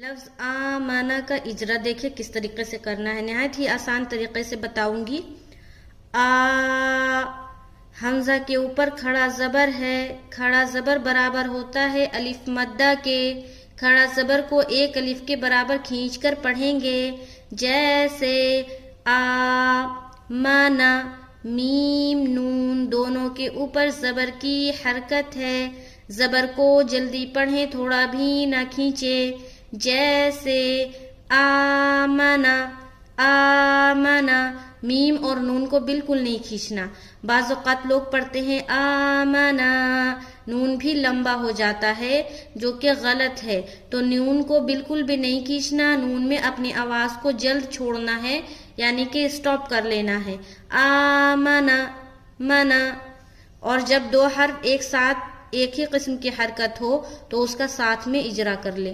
لفظ آمنا کا اجرا دیکھیں کس طریقے سے کرنا ہے، نہایت ہی آسان طریقے سے بتاؤں گی۔ آ حمزہ کے اوپر کھڑا زبر ہے، کھڑا زبر برابر ہوتا ہے الف مدہ کے، کھڑا زبر کو ایک الف کے برابر کھینچ کر پڑھیں گے، جیسے آ مانا، میم نون دونوں کے اوپر زبر کی حرکت ہے، زبر کو جلدی پڑھیں، تھوڑا بھی نہ کھینچے، جیسے آمنا، آمنا، میم اور نون کو بالکل نہیں کھینچنا۔ بعض اوقات لوگ پڑھتے ہیں آمنا، نون بھی لمبا ہو جاتا ہے جو کہ غلط ہے، تو نون کو بالکل بھی نہیں کھینچنا، نون میں اپنی آواز کو جلد چھوڑنا ہے، یعنی کہ اسٹاپ کر لینا ہے۔ آمنا، منا، اور جب دو حرف ایک ساتھ ایک ہی قسم کی حرکت ہو تو اس کا ساتھ میں اجرا کر لے۔